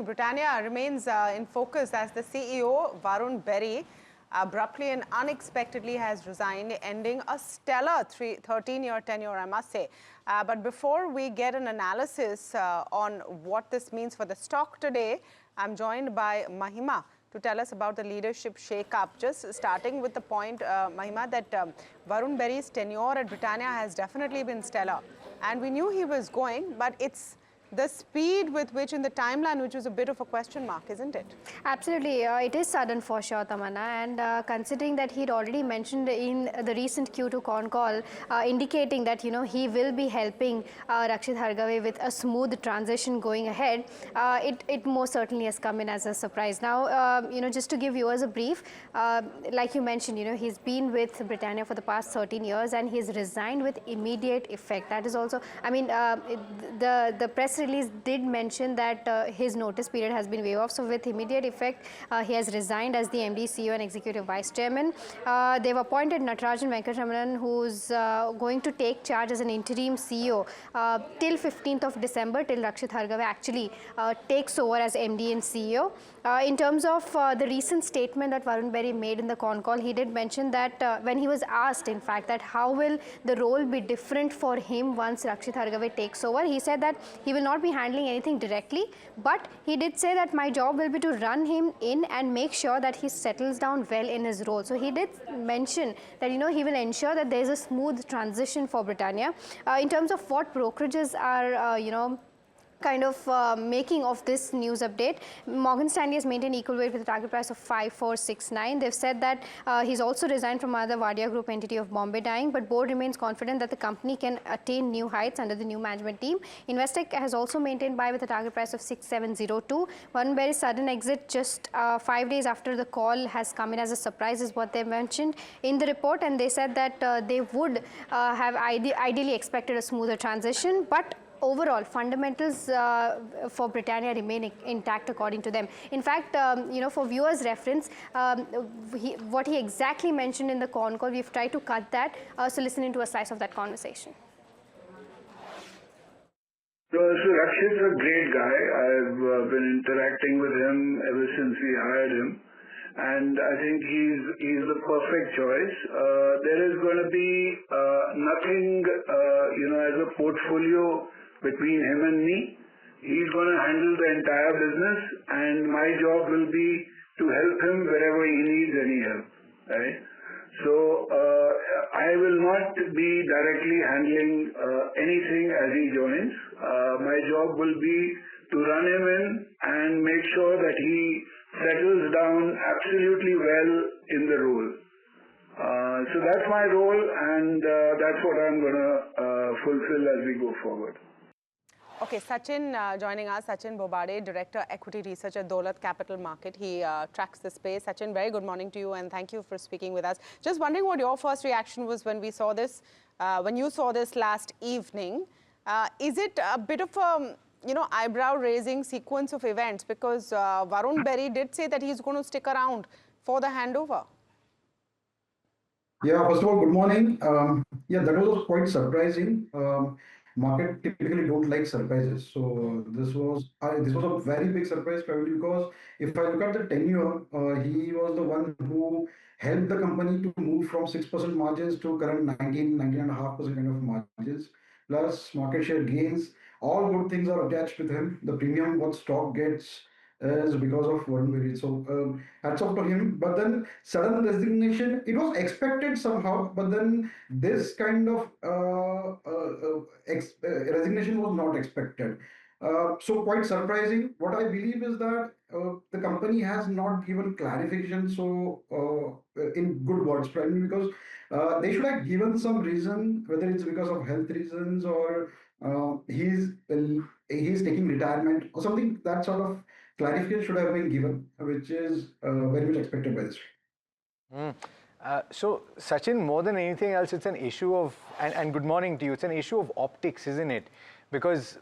morning. Britannia remains in focus as the CEO, Varun Berry, abruptly and unexpectedly has resigned, ending a stellar 13-year tenure, I must say. But before we get an analysis on what this means for the stock today, I'm joined by Mahima to tell us about the leadership shake-up. Just starting with the point, Mahima, that Varun Berry's tenure at Britannia has definitely been stellar. And we knew he was going, but it's the speed with which in the timeline, which was a bit of a question mark, isn't it? Absolutely. It is sudden for sure, Tamanna. And considering that he'd already mentioned in the recent Q2 con call, indicating that, he will be helping Rakshit Hargave with a smooth transition going ahead, it most certainly has come in as a surprise. Now, just to give viewers a brief, like you mentioned, he's been with Britannia for the past 13 years and he's resigned with immediate effect. That is also, the press release did mention that his notice period has been waived off. So with immediate effect, he has resigned as the MD, CEO and Executive Vice Chairman. They've appointed Natarajan Venkataramanan, who's going to take charge as an interim CEO till 15th of December, till Rakshit Hargave actually takes over as MD and CEO. In terms of the recent statement that Varun Berry made in the con call, he did mention that when he was asked, in fact, that how will the role be different for him once Rakshit Hargave takes over, he said that he will not be handling anything directly, but he did say that my job will be to run him in and make sure that he settles down well in his role. So he did mention that, he will ensure that there is a smooth transition for Britannia. In terms of what brokerages are, making of this news update, Morgan Stanley has maintained equal weight with a target price of 5469. They've said that he's also resigned from another Wadia Group entity of Bombay Dyeing, but board remains confident that the company can attain new heights under the new management team. Investec has also maintained buy with a target price of 6702. Varun Berry's sudden exit just 5 days after the call has come in as a surprise is what they mentioned in the report, and they said that they would have ideally expected a smoother transition, but overall, fundamentals for Britannia remain intact according to them. In fact, for viewers' reference, what he exactly mentioned in the con call, we've tried to cut that. So listen into a slice of that conversation. So Rakshit's a great guy. I've been interacting with him ever since we hired him. And I think he's the perfect choice. There is going to be nothing, as a portfolio between him and me. He's going to handle the entire business, and my job will be to help him wherever he needs any help, right? So I will not be directly handling anything as he joins. My job will be to run him in and make sure that he settles down absolutely well in the role. So that's my role, and that's what I'm going to fulfill as we go forward. Okay, Sachin joining us, Sachin Bobade, Director Equity Research at Dolat Capital Market. He tracks the space. Sachin, very good morning to you and thank you for speaking with us. Just wondering what your first reaction was when we saw this, when you saw this last evening. Is it a bit of a, eyebrow-raising sequence of events? Because Varun Berry did say that he's going to stick around for the handover. Yeah, first of all, good morning. That was quite surprising. Market typically don't like surprises, so this was a very big surprise, probably because if I look at the tenure, he was the one who helped the company to move from 6% margins to current 19.5% kind of margins, plus market share gains. All good things are attached with him. The premium what stock gets is because of Varun Berry. So hats off to him. But then sudden resignation, it was expected somehow, but then this kind of resignation was not expected. So quite surprising. What I believe is that the company has not given clarification in good words, primarily because they should have given some reason, whether it's because of health reasons or he's taking retirement or something. That sort of clarification should have been given, which is very much expected by the street. So, Sachin, more than anything else, it's an issue of, and good morning to you, it's an issue of optics, isn't it? Because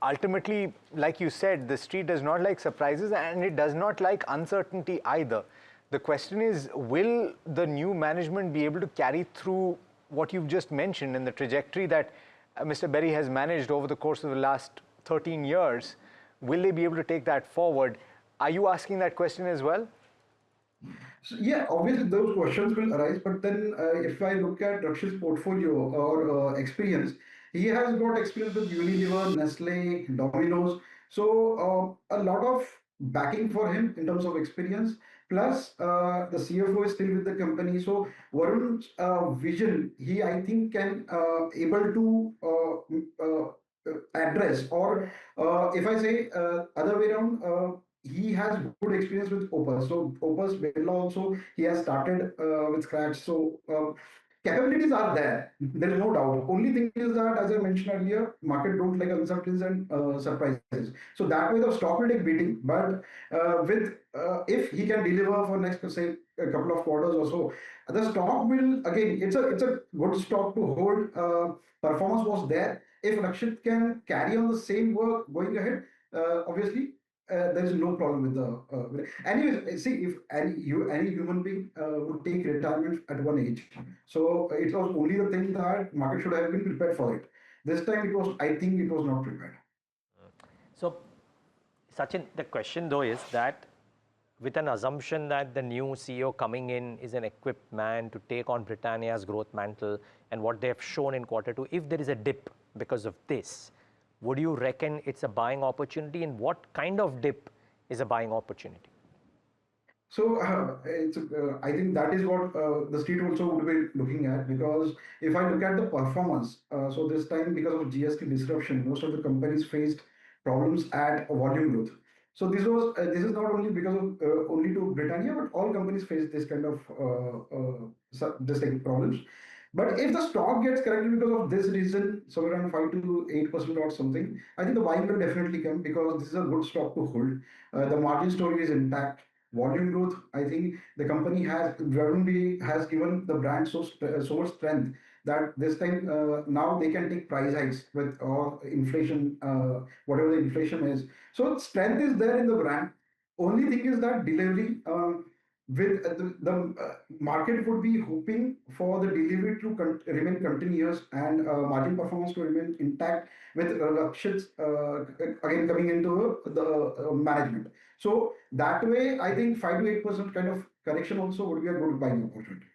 ultimately, like you said, the street does not like surprises and it does not like uncertainty either. The question is, will the new management be able to carry through what you've just mentioned and the trajectory that Mr. Berry has managed over the course of the last 13 years? will they be able to take that forward? Are you asking that question as well? So, yeah, obviously those questions will arise, but then if I look at Rakshit's portfolio or experience, he has got experience with Unilever, Nestle, Domino's. So a lot of backing for him in terms of experience. Plus, the CFO is still with the company. So Varun's vision, he I think can able to address, or if I say other way around. He has good experience with Opus. So Opus Birla also he has started with scratch. So capabilities are there. There is no doubt. Only thing is that, as I mentioned earlier, market don't like uncertainties and surprises. So that way the stock will take beating. But with if he can deliver for next say a couple of quarters or so, the stock will again. It's a good stock to hold. Performance was there. If Rakshit can carry on the same work going ahead, obviously there is no problem with the. Anyways, see if any human being would take retirement at one age, so it was only the thing that market should have been prepared for it. This time it was, I think, it was not prepared. So, Sachin, the question though is that with an assumption that the new CEO coming in is an equipped man to take on Britannia's growth mantle and what they have shown in Q2, if there is a dip because of this, would you reckon it's a buying opportunity, and what kind of dip is a buying opportunity? So I think that is what the street also would be looking at, because if I look at the performance, so this time because of GST disruption, most of the companies faced problems at volume growth. So this is not only because of only to Britannia, but all companies face this kind of this like problems. But if the stock gets corrected because of this reason, somewhere around 5 to 8% or something, I think the buying will definitely come, because this is a good stock to hold. The margin story is intact. Volume growth, I think the company has has given the brand so much strength that this time now they can take price hikes with or inflation, whatever the inflation is. So strength is there in the brand. Only thing is that delivery. With the market would be hoping for the delivery to remain continuous and margin performance to remain intact with Rakshit's again coming into the management. So that way, I think 5 to 8% kind of correction also would be a good buying opportunity.